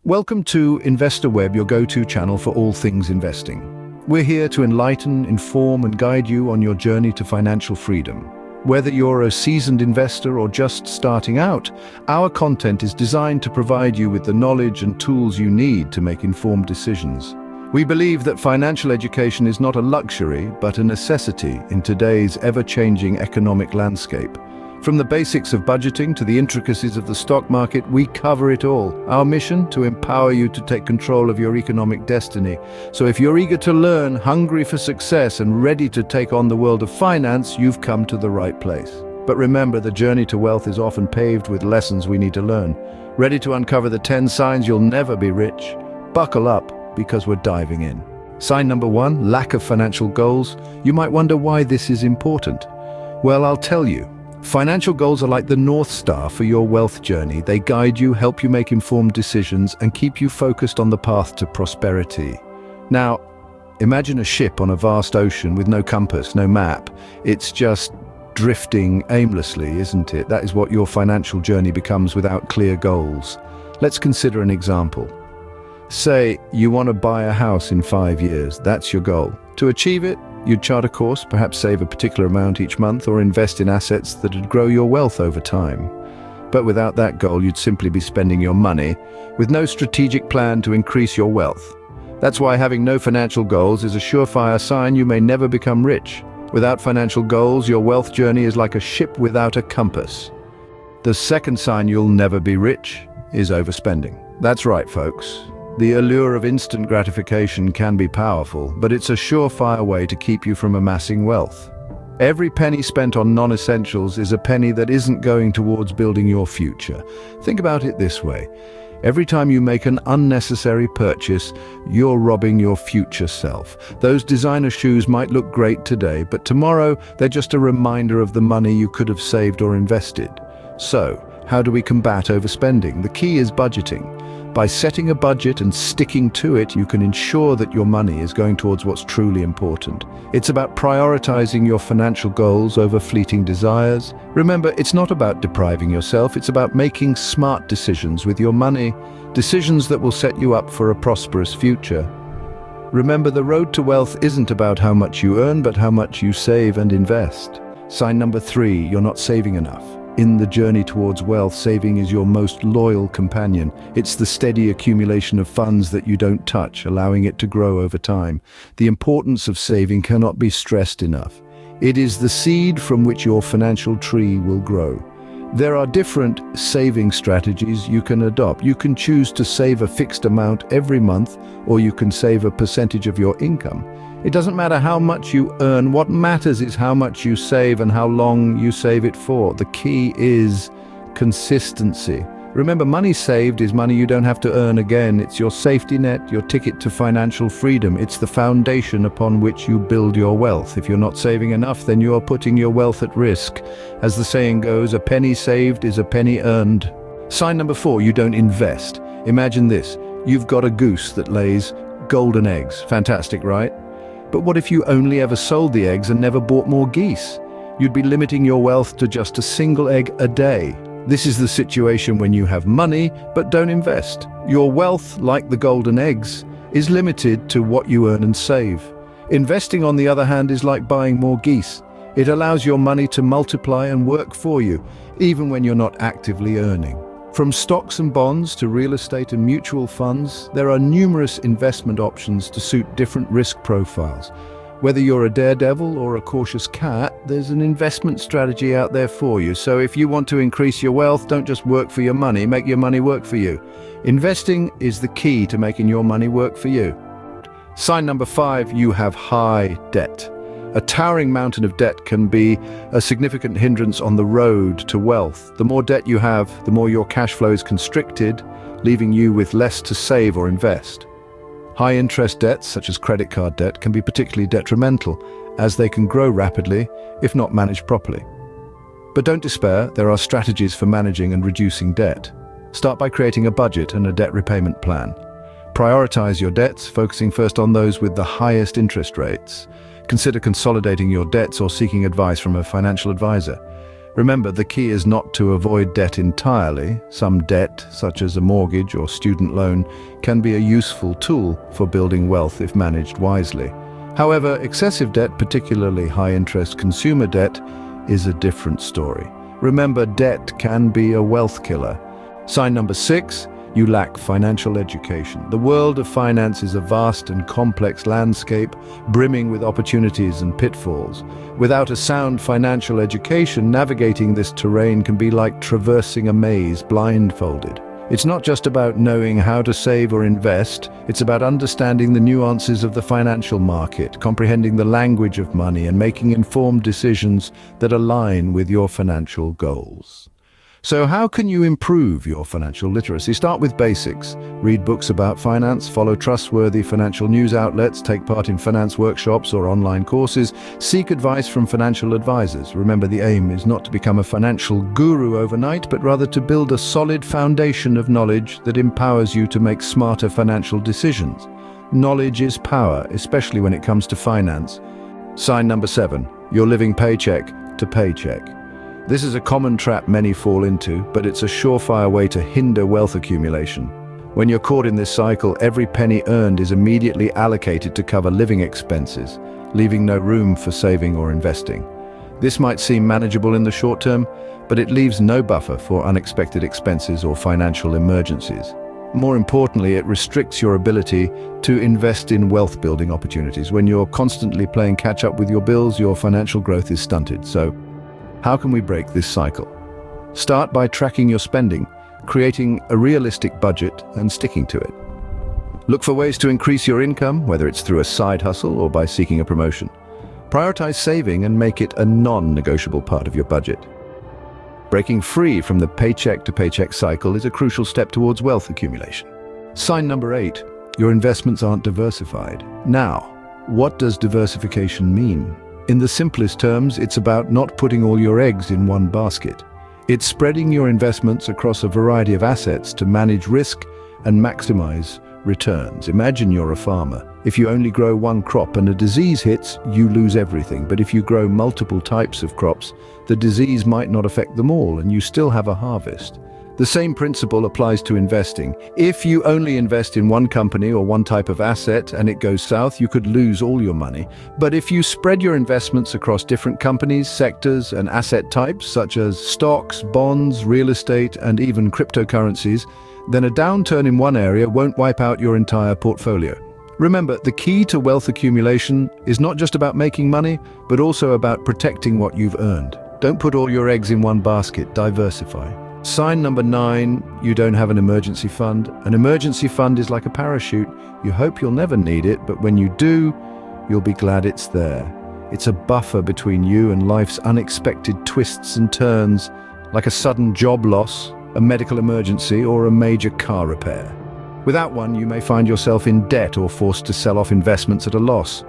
Welcome to InvestorWeb, your go-to channel for all things investing. We're here to enlighten, inform, and guide you on your journey to financial freedom. Whether you're a seasoned investor or just starting out, our content is designed to provide you with the knowledge and tools you need to make informed decisions. We believe that financial education is not a luxury, but a necessity in today's ever-changing economic landscape. From the basics of budgeting to the intricacies of the stock market, we cover it all. Our mission, to empower you to take control of your economic destiny. So if you're eager to learn, hungry for success, and ready to take on the world of finance, you've come to the right place. But remember, the journey to wealth is often paved with lessons we need to learn. Ready to uncover the 10 signs you'll never be rich? Buckle up, because we're diving in. Sign number 1, lack of financial goals. You might wonder why this is important. Well, I'll tell you. Financial goals are like the North Star for your wealth journey. They guide you, help you make informed decisions, and keep you focused on the path to prosperity. Now, imagine a ship on a vast ocean with no compass, no map. It's just drifting aimlessly, isn't it? That is what your financial journey becomes without clear goals. Let's consider an example. Say you want to buy a house in 5 years. That's your goal. To achieve it, you'd chart a course, perhaps save a particular amount each month, or invest in assets that would grow your wealth over time. But without that goal, you'd simply be spending your money with no strategic plan to increase your wealth. That's why having no financial goals is a surefire sign you may never become rich. Without financial goals, your wealth journey is like a ship without a compass. The second sign you'll never be rich is overspending. That's right, folks. The allure of instant gratification can be powerful, but it's a surefire way to keep you from amassing wealth. Every penny spent on non-essentials is a penny that isn't going towards building your future. Think about it this way. Every time you make an unnecessary purchase, you're robbing your future self. Those designer shoes might look great today, but tomorrow they're just a reminder of the money you could have saved or invested. So, how do we combat overspending? The key is budgeting. By setting a budget and sticking to it, you can ensure that your money is going towards what's truly important. It's about prioritizing your financial goals over fleeting desires. Remember, it's not about depriving yourself, it's about making smart decisions with your money, decisions that will set you up for a prosperous future. Remember, the road to wealth isn't about how much you earn, but how much you save and invest. Sign number 3, you're not saving enough. In the journey towards wealth, saving is your most loyal companion. It's the steady accumulation of funds that you don't touch, allowing it to grow over time. The importance of saving cannot be stressed enough. It is the seed from which your financial tree will grow. There are different saving strategies you can adopt. You can choose to save a fixed amount every month, or you can save a percentage of your income. It doesn't matter how much you earn. What matters is how much you save and how long you save it for. The key is consistency. Remember, money saved is money you don't have to earn again. It's your safety net, your ticket to financial freedom. It's the foundation upon which you build your wealth. If you're not saving enough, then you're putting your wealth at risk. As the saying goes, a penny saved is a penny earned. Sign number 4, you don't invest. Imagine this. You've got a goose that lays golden eggs. Fantastic, right? But what if you only ever sold the eggs and never bought more geese? You'd be limiting your wealth to just a single egg a day. This is the situation when you have money but don't invest. Your wealth, like the golden eggs, is limited to what you earn and save. Investing, on the other hand, is like buying more geese. It allows your money to multiply and work for you, even when you're not actively earning. From stocks and bonds to real estate and mutual funds, there are numerous investment options to suit different risk profiles. Whether you're a daredevil or a cautious cat, there's an investment strategy out there for you. So if you want to increase your wealth, don't just work for your money, make your money work for you. Investing is the key to making your money work for you. Sign number 5, you have high debt. A towering mountain of debt can be a significant hindrance on the road to wealth. The more debt you have, the more your cash flow is constricted, leaving you with less to save or invest. High interest debts, such as credit card debt, can be particularly detrimental, as they can grow rapidly if not managed properly. But don't despair, there are strategies for managing and reducing debt. Start by creating a budget and a debt repayment plan. Prioritize your debts, focusing first on those with the highest interest rates. Consider consolidating your debts or seeking advice from a financial advisor. Remember, the key is not to avoid debt entirely. Some debt, such as a mortgage or student loan, can be a useful tool for building wealth if managed wisely. However, excessive debt, particularly high-interest consumer debt, is a different story. Remember, debt can be a wealth killer. Sign number 6, you lack financial education. The world of finance is a vast and complex landscape, brimming with opportunities and pitfalls. Without a sound financial education, navigating this terrain can be like traversing a maze blindfolded. It's not just about knowing how to save or invest, it's about understanding the nuances of the financial market, comprehending the language of money, and making informed decisions that align with your financial goals. So how can you improve your financial literacy? Start with basics. Read books about finance, follow trustworthy financial news outlets, take part in finance workshops or online courses, seek advice from financial advisors. Remember, the aim is not to become a financial guru overnight, but rather to build a solid foundation of knowledge that empowers you to make smarter financial decisions. Knowledge is power, especially when it comes to finance. Sign number 7, you're living paycheck to paycheck. This is a common trap many fall into, but it's a surefire way to hinder wealth accumulation. When you're caught in this cycle, every penny earned is immediately allocated to cover living expenses, leaving no room for saving or investing. This might seem manageable in the short term, but it leaves no buffer for unexpected expenses or financial emergencies. More importantly, it restricts your ability to invest in wealth-building opportunities. When you're constantly playing catch-up with your bills, your financial growth is stunted. So, how can we break this cycle? Start by tracking your spending, creating a realistic budget and sticking to it. Look for ways to increase your income, whether it's through a side hustle or by seeking a promotion. Prioritize saving and make it a non-negotiable part of your budget. Breaking free from the paycheck-to-paycheck cycle is a crucial step towards wealth accumulation. Sign number 8, your investments aren't diversified. Now, what does diversification mean? In the simplest terms, it's about not putting all your eggs in one basket. It's spreading your investments across a variety of assets to manage risk and maximize returns. Imagine you're a farmer. If you only grow one crop and a disease hits, you lose everything. But if you grow multiple types of crops, the disease might not affect them all and you still have a harvest. The same principle applies to investing. If you only invest in one company or one type of asset and it goes south, you could lose all your money. But if you spread your investments across different companies, sectors, and asset types, such as stocks, bonds, real estate, and even cryptocurrencies, then a downturn in one area won't wipe out your entire portfolio. Remember, the key to wealth accumulation is not just about making money, but also about protecting what you've earned. Don't put all your eggs in one basket, diversify. Sign number 9, you don't have an emergency fund. An emergency fund is like a parachute. You hope you'll never need it, but when you do, you'll be glad it's there. It's a buffer between you and life's unexpected twists and turns, like a sudden job loss, a medical emergency, or a major car repair. Without one, you may find yourself in debt or forced to sell off investments at a loss.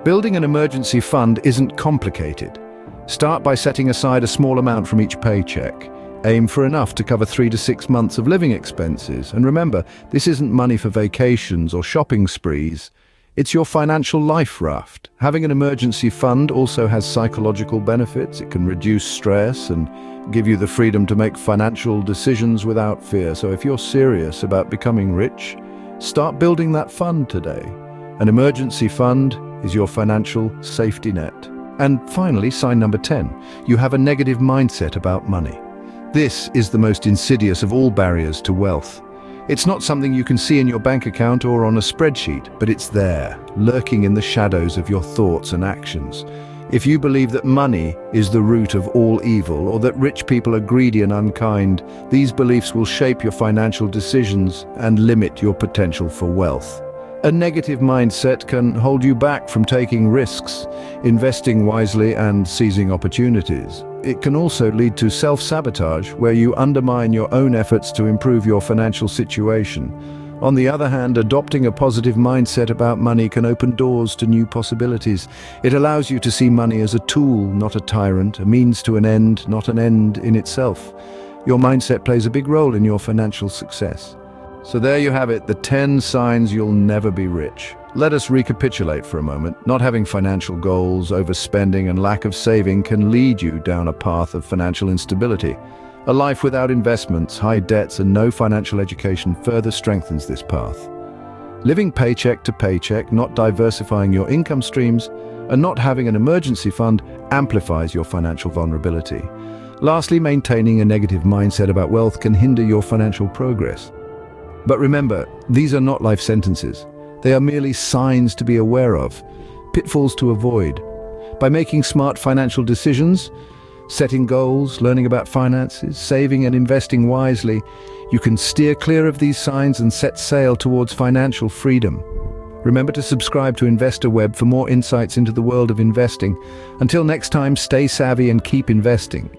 Building an emergency fund isn't complicated. Start by setting aside a small amount from each paycheck. Aim for enough to cover 3 to 6 months of living expenses. And remember, this isn't money for vacations or shopping sprees. It's your financial life raft. Having an emergency fund also has psychological benefits. It can reduce stress and give you the freedom to make financial decisions without fear. So if you're serious about becoming rich, start building that fund today. An emergency fund is your financial safety net. And finally, sign number 10, you have a negative mindset about money. This is the most insidious of all barriers to wealth. It's not something you can see in your bank account or on a spreadsheet, but it's there, lurking in the shadows of your thoughts and actions. If you believe that money is the root of all evil, or that rich people are greedy and unkind, these beliefs will shape your financial decisions and limit your potential for wealth. A negative mindset can hold you back from taking risks, investing wisely, and seizing opportunities. It can also lead to self-sabotage, where you undermine your own efforts to improve your financial situation. On the other hand, adopting a positive mindset about money can open doors to new possibilities. It allows you to see money as a tool, not a tyrant, a means to an end, not an end in itself. Your mindset plays a big role in your financial success. So there you have it, the 10 signs you'll never be rich. Let us recapitulate for a moment. Not having financial goals, overspending, and lack of saving can lead you down a path of financial instability. A life without investments, high debts, and no financial education further strengthens this path. Living paycheck to paycheck, not diversifying your income streams, and not having an emergency fund amplifies your financial vulnerability. Lastly, maintaining a negative mindset about wealth can hinder your financial progress. But remember, these are not life sentences. They are merely signs to be aware of, pitfalls to avoid. By making smart financial decisions, setting goals, learning about finances, saving and investing wisely, you can steer clear of these signs and set sail towards financial freedom. Remember to subscribe to Investor Web for more insights into the world of investing. Until next time, stay savvy and keep investing.